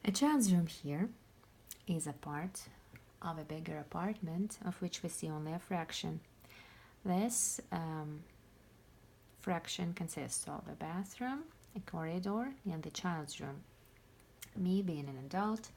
A child's room here is a part of a bigger apartment of which we see only a fraction. This fraction consists of a bathroom, a corridor, and the child's room. Me being an adult,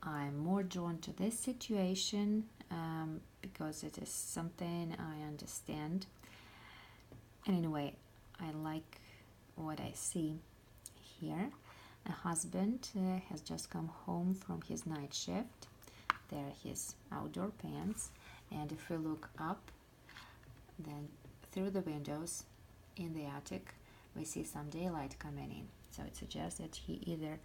I'm more drawn to this situation because it is something I understand. And anyway, I like what I see here. A husband has just come home from his night shift. There are his outdoor pants, and if we look up, then through the windows in the attic, we see some daylight coming in. So it suggests that he either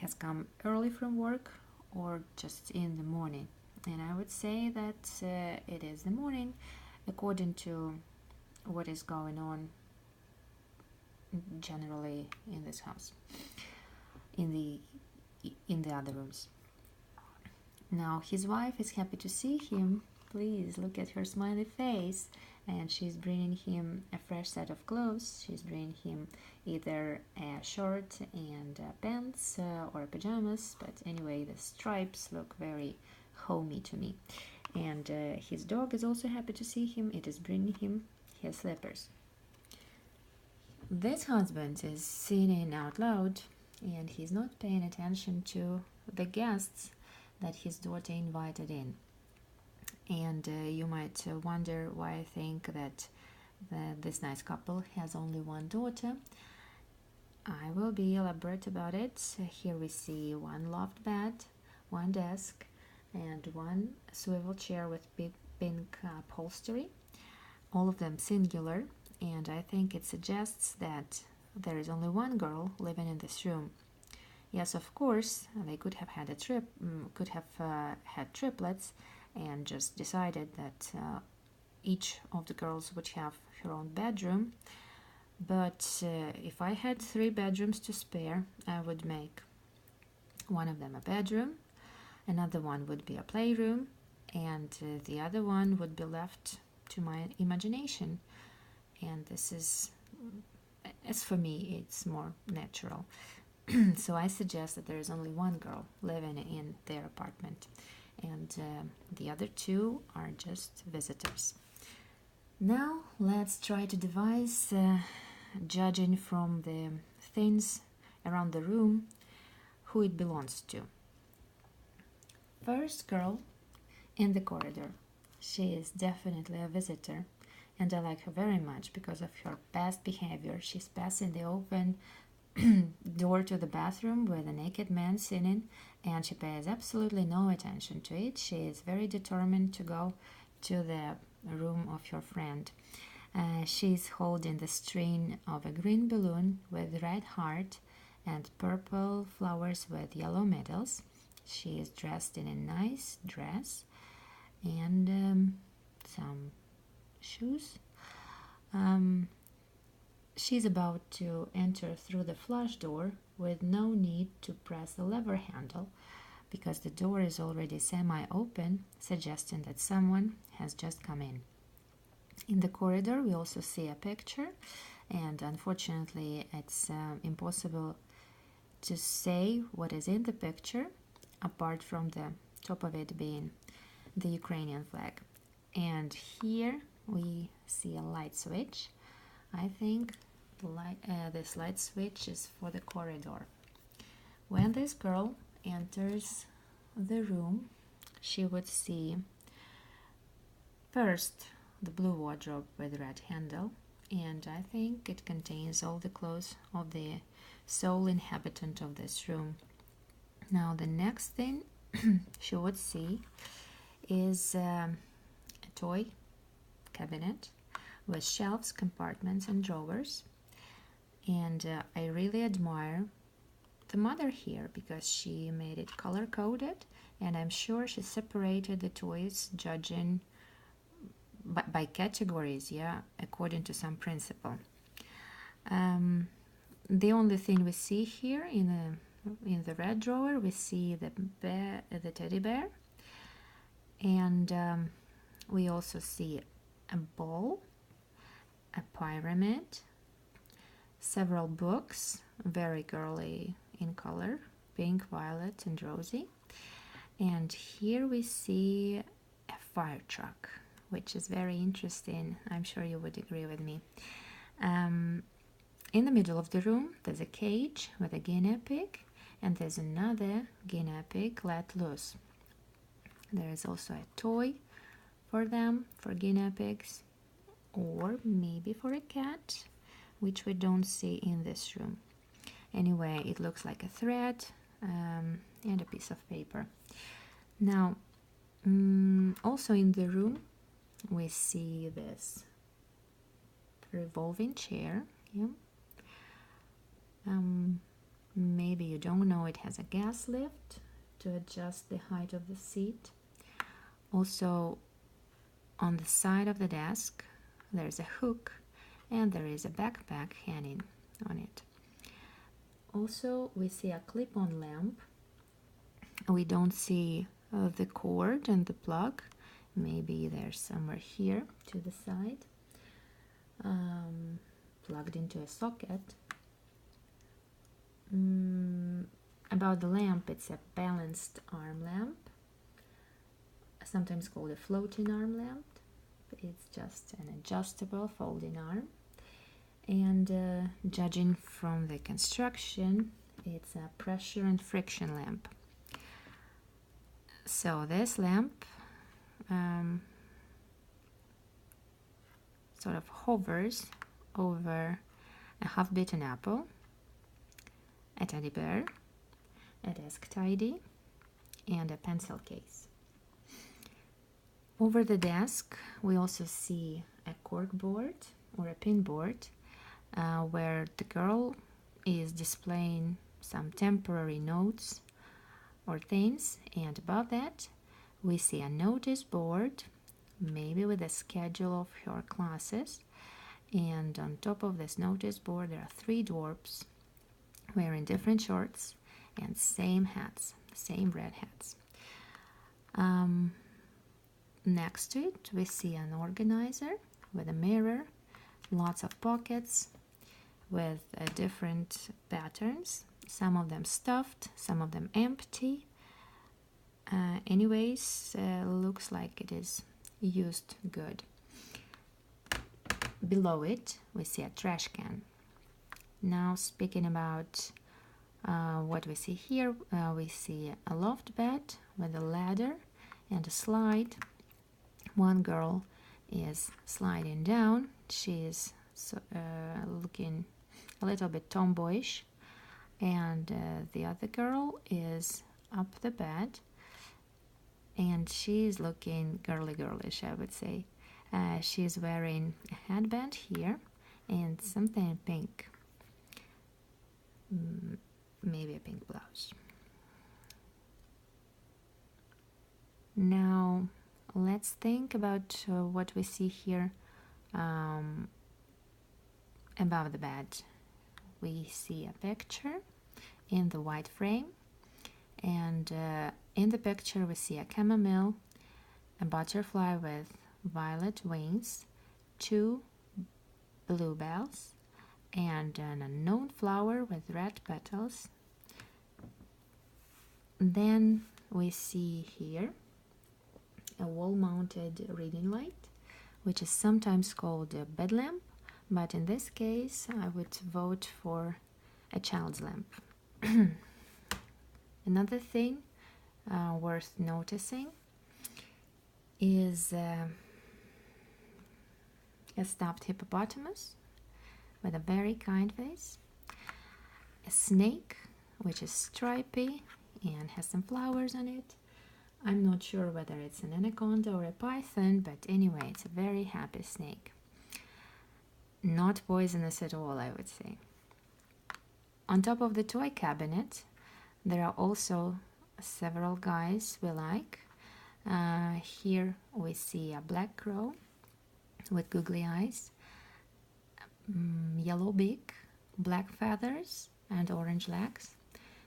has come early from work or just in the morning. And I would say that it is the morning, according to what is going on generally in this house, in the other rooms. Now his wife is happy to see him. Please look at her smiley face. And she's bringing him a fresh set of clothes. She's bringing him either a shirt and pants or pajamas, but anyway, the stripes look very homey to me. And his dog is also happy to see him. It is bringing him his slippers. This husband is singing out loud, and he's not paying attention to the guests that his daughter invited in. And you might wonder why I think that this nice couple has only one daughter. I will be elaborate about it. Here we see one loft bed, one desk, and one swivel chair with pink upholstery, all of them singular, and I think it suggests that there is only one girl living in this room. Yes, of course, they could have had had triplets, and just decided that each of the girls would have her own bedroom. But if I had 3 bedrooms to spare, I would make one of them a bedroom, another one would be a playroom, and the other one would be left to my imagination. And this is, as for me, it's more natural. So I suggest that there is only one girl living in their apartment, and the other 2 are just visitors. Now let's try to devise, judging from the things around the room, who it belongs to. First girl in the corridor. She is definitely a visitor, and I like her very much because of her past behavior. She's passing the open door to the bathroom with a naked man sitting, and she pays absolutely no attention to it. She is very determined to go to the room of her friend. She's holding the string of a green balloon with red heart and purple flowers with yellow medals. She is dressed in a nice dress and some shoes. She's about to enter through the flush door with no need to press the lever handle because the door is already semi-open, suggesting that someone has just come in. In the corridor we also see a picture, and unfortunately it's impossible to say what is in the picture apart from the top of it being the Ukrainian flag. And here we see a light switch. I think this light switch is for the corridor. When this girl enters the room, she would see first the blue wardrobe with red handle, and I think it contains all the clothes of the sole inhabitant of this room. Now the next thing she would see is a toy cabinet with shelves, compartments, and drawers. And I really admire the mother here because she made it color-coded, and I'm sure she separated the toys judging by categories, according to some principle. The only thing we see here in the red drawer, we see the teddy bear, and we also see a ball, a pyramid, several books, very girly in color, pink, violet, and rosy. And here we see a fire truck, which is very interesting. I'm sure you would agree with me. In the middle of the room, there's a cage with a guinea pig, and there's another guinea pig let loose. There is also a toy for them, for guinea pigs, or maybe for a cat, which we don't see in this room. Anyway, it looks like a thread and a piece of paper. Now, also in the room, we see this revolving chair. Yeah. Maybe you don't know, it has a gas lift to adjust the height of the seat. Also, on the side of the desk, there's a hook and there is a backpack hanging on it. Also, we see a clip-on lamp. We don't see the cord and the plug. Maybe there's somewhere here to the side, plugged into a socket. About the lamp, it's a balanced arm lamp, sometimes called a floating arm lamp. It's just an adjustable folding arm. And judging from the construction, it's a pressure and friction lamp. So this lamp sort of hovers over a half-bitten apple, a teddy bear, a desk tidy, and a pencil case. Over the desk, we also see a cork board or a pin board where the girl is displaying some temporary notes or things, and above that we see a notice board, maybe with a schedule of her classes, and on top of this notice board there are 3 dwarfs wearing different shorts and same hats, same red hats. Next to it we see an organizer with a mirror, lots of pockets with different patterns, some of them stuffed, some of them empty. Anyways, looks like it is used good. Below it we see a trash can. Now, speaking about what we see here, we see a loft bed with a ladder and a slide. One girl is sliding down. She is looking a little bit tomboyish, and the other girl is up the bed, and she's looking girlish, I would say. She's wearing a headband here and something pink, maybe a pink blouse. Now let's think about what we see here above the bed. We see a picture in the white frame, and in the picture we see a chamomile, a butterfly with violet wings, 2 bluebells, and an unknown flower with red petals. Then we see here a wall-mounted reading light, which is sometimes called a bed lamp, but in this case I would vote for a child's lamp. Another thing worth noticing is a stuffed hippopotamus with a very kind face, a snake which is stripy and has some flowers on it. I'm not sure whether it's an anaconda or a python, but anyway, it's a very happy snake. Not poisonous at all, I would say. On top of the toy cabinet, there are also several guys we like. Here we see a black crow with googly eyes, yellow beak, black feathers, and orange legs.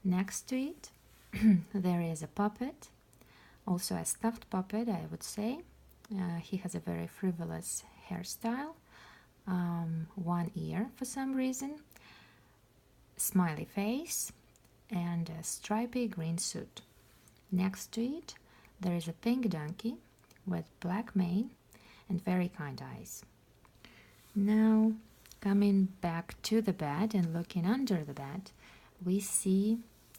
Next to it, there is a puppet, also a stuffed puppet, I would say. He has a very frivolous hairstyle, one ear for some reason, smiley face, and a stripy green suit. Next to it, there is a pink donkey with black mane and very kind eyes. Now, coming back to the bed and looking under the bed, we see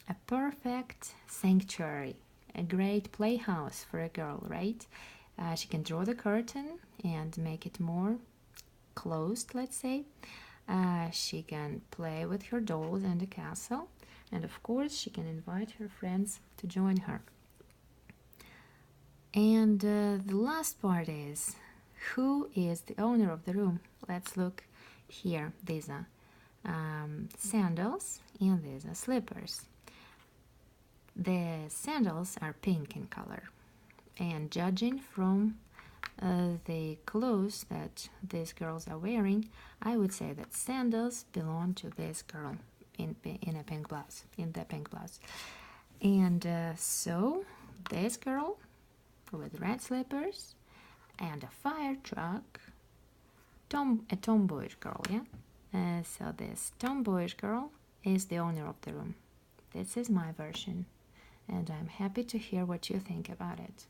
a perfect sanctuary, a great playhouse for a girl, right? She can draw the curtain and make it more closed, let's say. She can play with her dolls and a castle, and of course, she can invite her friends to join her. And the last part is, who is the owner of the room? Let's look here. These are sandals and these are slippers. The sandals are pink in color, and judging from the clothes that these girls are wearing, I would say that sandals belong to this girl in a pink blouse, And so this girl with red slippers and a fire truck, a tomboyish girl, yeah? So this tomboyish girl is the owner of the room. This is my version, and I'm happy to hear what you think about it.